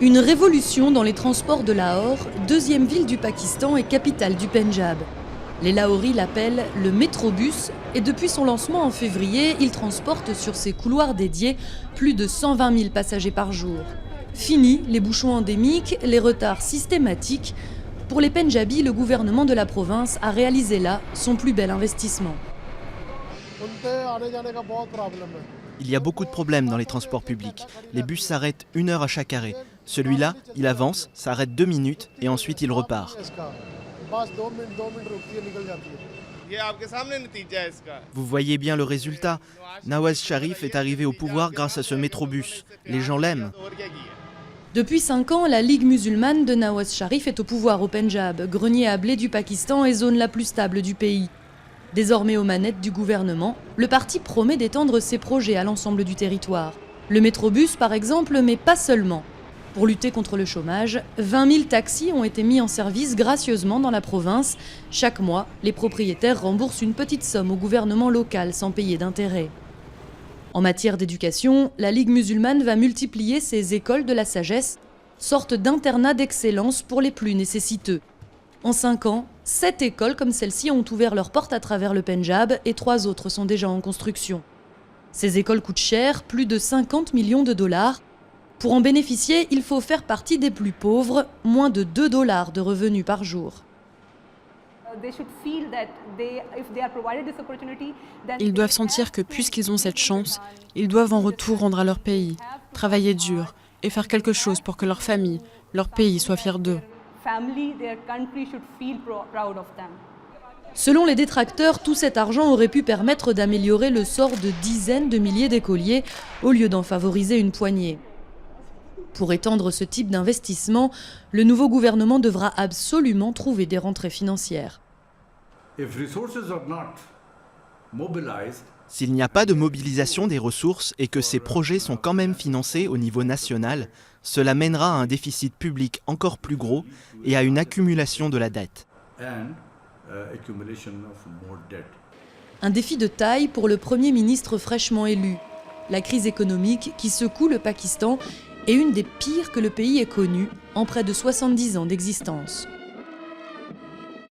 Une révolution dans les transports de Lahore, deuxième ville du Pakistan et capitale du Pendjab. Les Lahoris l'appellent le métrobus et depuis son lancement en février, il transporte sur ses couloirs dédiés plus de 120 000 passagers par jour. Fini les bouchons endémiques, les retards systématiques. Pour les Pendjabis, le gouvernement de la province a réalisé là son plus bel investissement. Il y a beaucoup de problèmes dans les transports publics. Les bus s'arrêtent 1 heure à chaque arrêt. Celui-là, il avance, s'arrête 2 minutes et ensuite il repart. Vous voyez bien le résultat. Nawaz Sharif est arrivé au pouvoir grâce à ce métrobus. Les gens l'aiment. Depuis 5 ans, la Ligue musulmane de Nawaz Sharif est au pouvoir au Pendjab, grenier à blé du Pakistan et zone la plus stable du pays. Désormais aux manettes du gouvernement, le parti promet d'étendre ses projets à l'ensemble du territoire. Le métrobus par exemple, mais pas seulement. Pour lutter contre le chômage, 20 000 taxis ont été mis en service gracieusement dans la province. Chaque mois, les propriétaires remboursent une petite somme au gouvernement local sans payer d'intérêt. En matière d'éducation, la Ligue musulmane va multiplier ses écoles de la sagesse, sorte d'internat d'excellence pour les plus nécessiteux. En 5 ans, 7 écoles comme celle-ci ont ouvert leurs portes à travers le Pendjab et 3 autres sont déjà en construction. Ces écoles coûtent cher, plus de 50 millions de dollars. Pour en bénéficier, il faut faire partie des plus pauvres, moins de 2 dollars de revenus par jour. Ils doivent sentir que puisqu'ils ont cette chance, ils doivent en retour rendre à leur pays, travailler dur et faire quelque chose pour que leur famille, leur pays soient fiers d'eux. Selon les détracteurs, tout cet argent aurait pu permettre d'améliorer le sort de dizaines de milliers d'écoliers au lieu d'en favoriser une poignée. Pour étendre ce type d'investissement, le nouveau gouvernement devra absolument trouver des rentrées financières. S'il n'y a pas de mobilisation des ressources et que ces projets sont quand même financés au niveau national, cela mènera à un déficit public encore plus gros et à une accumulation de la dette. Un défi de taille pour le Premier ministre fraîchement élu. La crise économique qui secoue le Pakistan est une des pires que le pays ait connues en près de 70 ans d'existence.